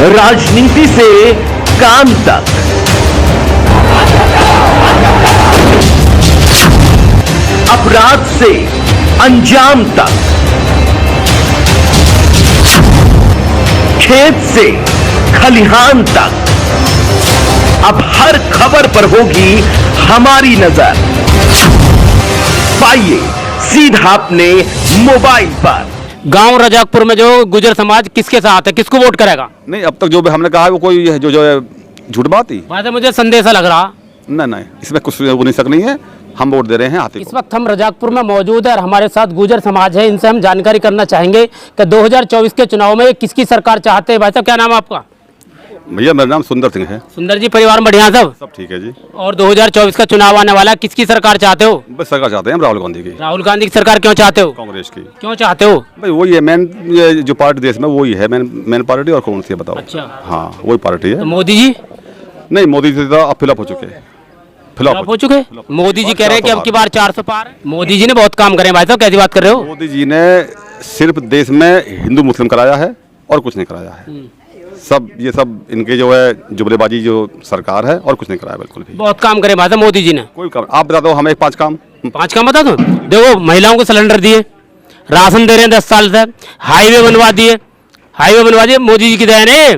राजनीति से काम तक, अपराध से अंजाम तक, खेत से खलिहान तक, अब हर खबर पर होगी हमारी नजर। पाइए सीधा अपने मोबाइल पर। गांव रजाकपुर में जो गुजर समाज किसके साथ है, किसको वोट करेगा? नहीं, अब तक जो भी हमने कहा है वो कोई जो है झूठ बात ही। वैसे मुझे संदेशा लग रहा। नहीं, इसमें कुछ वो नहीं शक नहीं है। हम वोट दे रहे हैं हाथी को। इस वक्त हम रजाकपुर में मौजूद है और हमारे साथ गुजर समाज है। इनसे हम जानकारी करना चाहेंगे कि 2024 के चुनाव में किसकी सरकार चाहते हैं। भाई साहब, क्या नाम है आपका? भैया मेरा नाम सुंदर सिंह है। सुंदर जी, परिवार बढ़िया सब? सब ठीक है जी। और 2024 का चुनाव आने वाला है, किसकी सरकार चाहते हो? बस सरकार चाहते हैं हम राहुल गांधी की। राहुल गांधी की सरकार क्यों चाहते हो? कांग्रेस की। क्यों चाहते हो? भाई वही है मेन, जो पार्टी देश में वही है मेन पार्टी। और कौन सी है बताओ? अच्छा, हाँ वही पार्टी है। तो मोदी जी? नहीं, मोदी जी तो अब फिलअप हो चुके हैं। फिलअप हो चुके? मोदी जी कह रहे हैं कि अब की बार 400 पार है। मोदी जी ने बहुत काम करे। भाई साहब, कैसी बात कर रहे हो? मोदी जी ने सिर्फ देश में हिंदू मुस्लिम कराया है और कुछ नहीं कराया है। ये सब इनके जो है जुमलेबाजी जो सरकार है, और कुछ नहीं कराया बिल्कुल भी। बहुत काम करे भाई साहब मोदी जी ने। कोई काम आप बता दो हमें 5 काम। 5 काम बता दो। देखो, महिलाओं को सिलेंडर दिए, राशन दे रहे हैं 10 साल से, हाईवे बनवा दिए मोदी जी की देन है।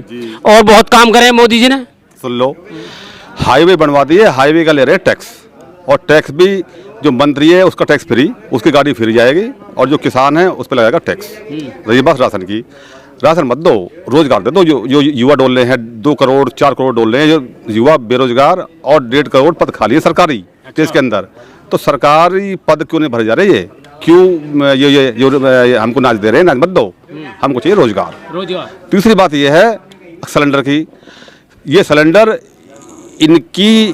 और बहुत काम करे मोदी जी ने। सुन लो, हाईवे बनवा दिए, हाईवे का ले रहे टैक्स, और टैक्स भी जो मंत्री है उसका टैक्स फ्री, उसकी गाड़ी फ्री जाएगी, और जो किसान है उस पर लगेगा टैक्स। रही बात राशन की, राशन मत दो, रोजगार दे दो। जो युवा डोल रहे हैं 2 करोड़ 4 करोड़ डोल रहे हैं, जो युवा बेरोजगार, और 1.5 करोड़ पद खाली है सरकारी देश के अंदर। तो सरकारी पद क्यों नहीं भरे जा रहे? क्यों ये हमको नाच दे रहे हैं? नाच मत दो, हमको चाहिए रोजगार। तीसरी बात ये है सिलेंडर की। ये सिलेंडर इनकी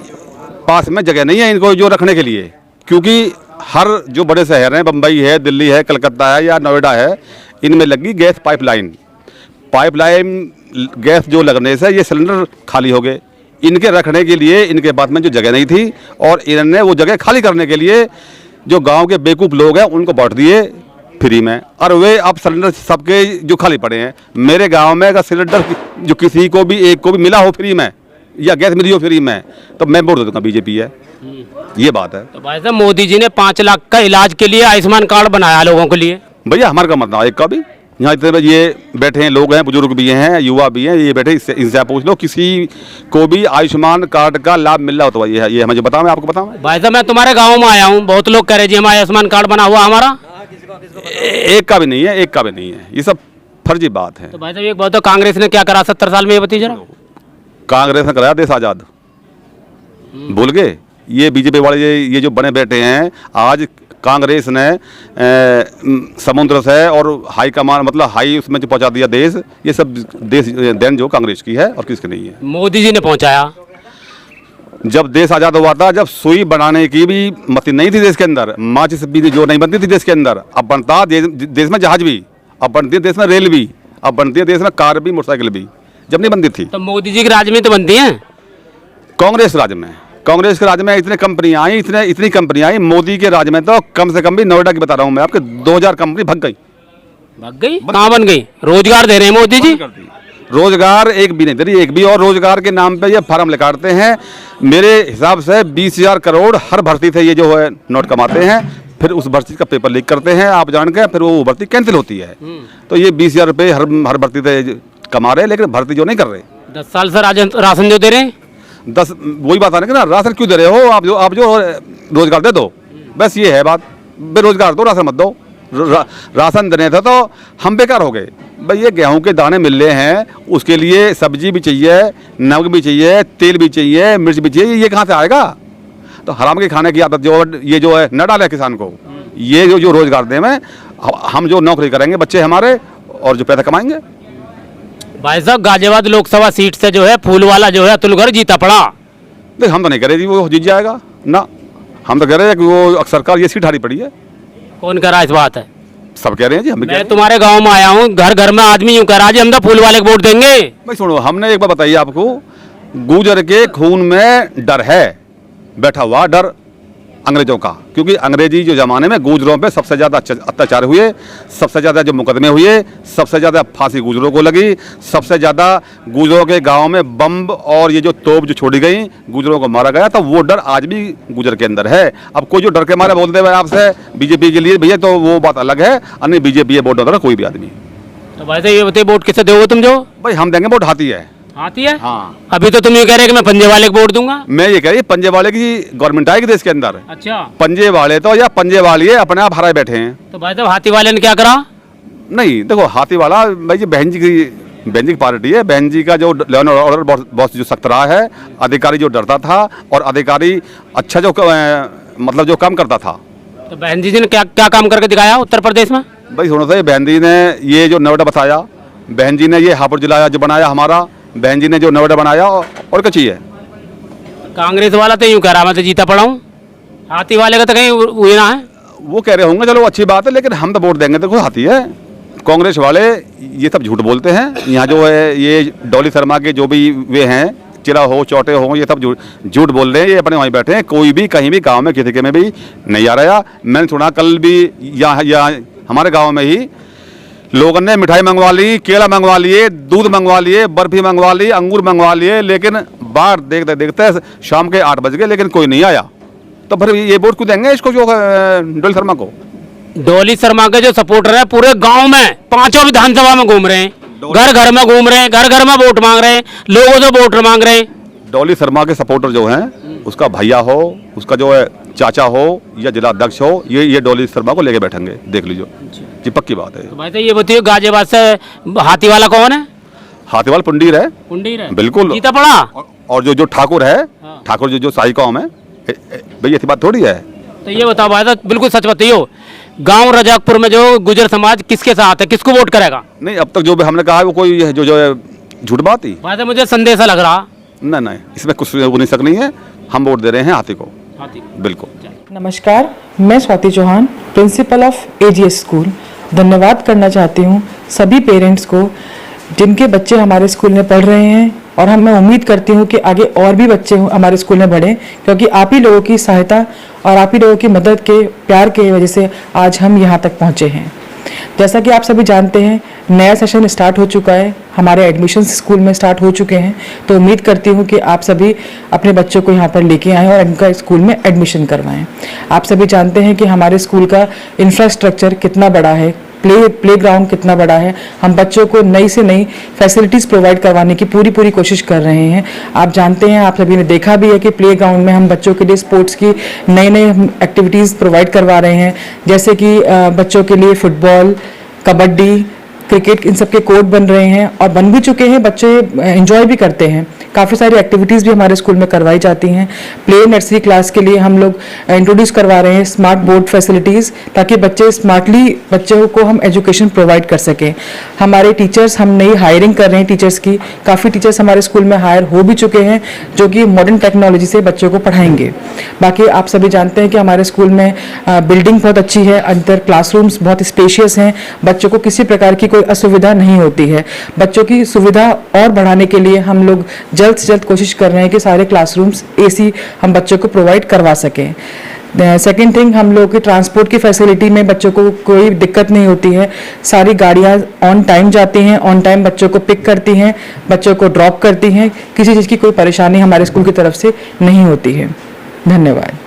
पास में जगह नहीं है इनको जो रखने के लिए, क्योंकि हर जो बड़े शहर हैं, बम्बई है, दिल्ली है, कलकत्ता है या नोएडा है, इनमें लगी गैस पाइपलाइन गैस जो लगने से ये सिलेंडर खाली हो गए। इनके रखने के लिए इनके पास में जो जगह नहीं थी, और इन्होंने वो जगह खाली करने के लिए जो गांव के बेवकूफ़ लोग हैं उनको बांट दिए फ्री में, और वे अब सिलेंडर सबके जो खाली पड़े हैं। मेरे गांव में अगर सिलेंडर जो किसी को भी एक को भी मिला हो फ्री में, या गैस मिली हो फ्री में, तो मैं वोट दे दूंगा बीजेपी है। ये बात है। तो भाई साहब, मोदी जी ने 5 लाख का इलाज के लिए आयुष्मान कार्ड बनाया लोगों के लिए। भैया हमारे का मतलब एक का भी, यहाँ इतने ये बैठे हैं लोग हैं, बुजुर्ग भी हैं, युवा भी हैं, ये बैठे, इनसे पूछ लो किसी को भी आयुष्मान कार्ड का लाभ मिल रहा हो तो ये हमें बताओ, मैं आपको बताऊँ। भाई साहब, मैं तुम्हारे गाँव में आया हूँ, बहुत लोग कह रहे जी हमारा आयुष्मान कार्ड बना हुआ हमारा। एक का भी नहीं है, एक का भी नहीं है, ये सब फर्जी बात है। तो भाई साहब, एक बात तो कांग्रेस ने क्या करा 70 साल में, ये बताइए जरा। कांग्रेस ने कराया देश आज़ाद, भूल गए? ये बीजेपी वाले ये जो बने बैठे हैं, आज कांग्रेस ने समुद्र से और हाई कमान मतलब हाई उसमें जो पहुंचा दिया देश, ये सब देश देन जो कांग्रेस की है और किसकी नहीं है। मोदी जी ने पहुंचाया। जब देश आज़ाद हुआ था, जब सुई बनाने की भी मशीन नहीं थी देश के अंदर, माचिस भी जो नहीं बनती थी देश के अंदर, अब बनता देश में जहाज भी, अब बनती है देश में रेल भी, अब बनती है देश में कार भी, मोटरसाइकिल भी, जब नहीं बनती थी। तो मोदी जी के राज में तो बनती हैं। कांग्रेस के राज में इतने कंपनियां आई, इतनी कंपनियां आई। मोदी के राज में तो कम से कम भी, नोएडा की बता रहा हूं मैं आपके, 2000 कंपनी भग गई। कहाँ बन गई? रोजगार दे रहे हैं मोदी जी। रोजगार एक भी नहीं दे रही, एक भी। और रोजगार के नाम पे ये फार्म निकालते हैं। मेरे हिसाब से 20,000 करोड़ हर भर्ती से ये जो है नोट कमाते हैं, फिर उस भर्ती का पेपर लीक करते हैं आप जान के, फिर वो भर्ती कैंसिल होती है। तो ये 20,000 रुपये हर भर्ती से कमा रहे हैं, लेकिन भर्ती जो नहीं कर रहे। 10 साल से राशन जो दे रहे हैं, 10 वही बात आने की ना, राशन क्यों दे रहे हो आप जो रोजगार दे दो, बस ये है बात। बेरोजगार दो, राशन मत दो। राशन देने थे तो हम बेकार हो गए। भाई ये गेहूं के दाने मिल रहे हैं, उसके लिए सब्जी भी चाहिए, नमक भी चाहिए, तेल भी चाहिए, मिर्च भी चाहिए, ये कहाँ से आएगा? तो हराम के खाने की आदत जो है न डाले किसान को। ये जो रोजगार दे में हम जो नौकरी करेंगे बच्चे हमारे, और जो पैसा कमाएंगे। भाई साहब, गाजियाबाद लोकसभा सीट से जो है फूलवाला जो है अतुल जीता पड़ा। देख हम तो नहीं करे जी वो जीत जाएगा ना, हम तो कह रहे हैं कि वो सरकार ये सीट हारी पड़ी है। कौन कह रहा है इस बात है? सब कह रहे हैं जी। मैं तुम्हारे गांव में आया हूँ, घर घर में आदमी यूँ कह रहा है हम तो फूलवाले को वोट देंगे। भाई सुनो, हमने एक बार बताइए आपको, गुजर के खून में डर है, बैठा हुआ डर। अंग्रेजों का, क्योंकि अंग्रेजी जो ज़माने में गुजरों पे सबसे ज़्यादा अत्याचार हुए, सबसे ज़्यादा जो मुकदमे हुए, सबसे ज़्यादा फांसी गुजरों को लगी, सबसे ज़्यादा गुजरों के गांव में बम और ये जो तोप जो छोड़ी गई, गुजरों को मारा गया। तो वो डर आज भी गुजर के अंदर है। अब कोई जो डर के मारे बोलते हैं आपसे बीजेपी के लिए भैया, तो वो बात अलग है। अन्य बीजेपी है वोट होता कोई भी आदमी। तो भाई साहब ये बताइए, वोट किसे दोगे तुम? जो भाई हम देंगे वोट हाथी है। हाथी है? हाँ। अभी तो तुम ये कह रहे कि मैं पंजे वाले को वोट दूंगा। मैं ये कह रही पंजे वाले की गवर्नमेंट आएगी देश के अंदर। अच्छा, पंजे वाले तो या पंजे वाली अपने आप हराए बैठे हैं। तो भाई साहब हाथी वाले ने क्या करा? नहीं देखो, हाथी वाला भाई जी बहन जी की पार्टी है। बहन जी का जो लॉ एंड ऑर्डर बहुत जो सख्त रहा है, अधिकारी जो डरता था और अधिकारी अच्छा जो मतलब जो काम करता था। तो बहन जी ने क्या क्या काम करके दिखाया उत्तर प्रदेश में? भाई सुनो तो, बहन जी ने ये जो नोएडा बताया, बहन जी ने ये हापुड़ जिला जो बनाया हमारा, बहन जी ने जो नोएडा बनाया, और क्या चाहिए। कांग्रेस वाला तो यूँ कह रहा मैं तो जीता पड़ा हूँ, हाथी वाले का तो कहीं हुए ना है। वो कह रहे होंगे, चलो अच्छी बात है, लेकिन हम तो वोट देंगे। देखो हाथी है। कांग्रेस वाले ये सब झूठ बोलते हैं। यहाँ जो है ये डॉली शर्मा के जो भी वे हैं, चिरा हो चौटे हो, ये सब झूठ बोल रहे हैं। ये अपने वहीं बैठे हैं, कोई भी कहीं भी गांव में किसी के में भी नहीं आ रहा। मैंने सुना कल भी यहाँ हमारे गांव में ही लोगों ने मिठाई मंगवा ली, केला मंगवा लिए, दूध मंगवा लिए, बर्फी मंगवा ली, अंगूर मंगवा लिए, लेकिन बाहर देखते देखते शाम के 8 बज गए, लेकिन कोई नहीं आया। तो फिर ये वोट क्यों देंगे इसको, जो डॉली शर्मा को? डॉली शर्मा के जो सपोर्टर है पूरे गांव में 5 विधानसभा में घूम रहे हैं, घर घर में घूम रहे हैं, घर घर में वोट मांग रहे हैं, लोगों से वोट मांग रहे हैं। डॉली शर्मा के सपोर्टर जो हैं, उसका भैया हो, उसका जो है चाचा हो या जिला अध्यक्ष हो, ये डॉली शर्मा को लेके बैठेंगे, देख लीजिए जी, पक्की बात है। तो भाई तो ये बताइए, गाजियाबाद से हाथी वाला कौन है? हाथी वाला पुंडीर है। पुंडीर है, बिल्कुल जीता पड़ा। और जो ठाकुर है, हाँ। ठाकुर जो साई कौम है, भाई ऐसी बात थोड़ी है। तो ये बताओ भाई साहब, बिल्कुल सच बताइए, गांव रजाकपुर में जो गुजर समाज किसके साथ है, किसको वोट करेगा? नहीं, अब तक जो भी हमने कहा है वो कोई जो है झूठ बात ही। भाई साहब मुझे संदेशा लग रहा। नहीं, इसमें कुछ वो नहीं सक नहीं है। हम वोट दे रहे हैं हाथी को। हाथी, बिल्कुल। नमस्कार, मैं Swati Chauhan, principal of AGS school. धन्यवाद करना चाहती हूँ सभी पेरेंट्स को जिनके बच्चे हमारे स्कूल में पढ़ रहे हैं, और मैं उम्मीद करती हूँ कि आगे और भी बच्चे हमारे स्कूल में बढ़ें, क्योंकि आप ही लोगों की सहायता और आप ही लोगों की मदद के प्यार के वजह से आज हम यहाँ तक पहुँचे हैं। जैसा कि आप सभी जानते हैं, नया सेशन स्टार्ट हो चुका है, हमारे एडमिशन्स स्कूल में स्टार्ट हो चुके हैं। तो उम्मीद करती हूँ कि आप सभी अपने बच्चों को यहाँ पर लेके आएँ और इनका स्कूल में एडमिशन करवाएं। आप सभी जानते हैं कि हमारे स्कूल का इंफ्रास्ट्रक्चर कितना बड़ा है, प्लेग्राउंड कितना बड़ा है। हम बच्चों को नई से नई फैसिलिटीज़ प्रोवाइड करवाने की पूरी कोशिश कर रहे हैं। आप जानते हैं, आप सभी ने देखा भी है कि प्लेग्राउंड में हम बच्चों के लिए स्पोर्ट्स की नई एक्टिविटीज़ प्रोवाइड करवा रहे हैं, जैसे कि बच्चों के लिए फुटबॉल, कबड्डी, क्रिकेट, इन सब के कोर्ट बन रहे हैं और बन भी चुके हैं। बच्चे एंजॉय भी करते हैं। काफ़ी सारी एक्टिविटीज़ भी हमारे स्कूल में करवाई जाती हैं। प्ले नर्सरी क्लास के लिए हम लोग इंट्रोड्यूस करवा रहे हैं स्मार्ट बोर्ड फैसिलिटीज़, ताकि बच्चों को हम एजुकेशन प्रोवाइड कर सकें। हमारे टीचर्स, हम नई हायरिंग कर रहे हैं टीचर्स की। काफ़ी टीचर्स हमारे स्कूल में हायर हो भी चुके हैं, जो कि मॉडर्न टेक्नोलॉजी से बच्चों को पढ़ाएंगे। बाकी आप सभी जानते हैं कि हमारे स्कूल में बिल्डिंग बहुत अच्छी है, अंदर क्लासरूम्स बहुत स्पेशियस हैं, बच्चों को किसी प्रकार की कोई असुविधा नहीं होती है। बच्चों की सुविधा और बढ़ाने के लिए हम लोग जल्द से जल्द कोशिश कर रहे हैं कि सारे क्लासरूम्स एसी हम बच्चों को प्रोवाइड करवा सकें। सेकेंड थिंग, हम लोग की ट्रांसपोर्ट की फैसिलिटी में बच्चों को कोई दिक्कत नहीं होती है। सारी गाड़ियाँ ऑन टाइम जाती हैं, ऑन टाइम बच्चों को पिक करती हैं, बच्चों को ड्रॉप करती हैं। किसी चीज़ की कोई परेशानी हमारे स्कूल की तरफ से नहीं होती है। धन्यवाद।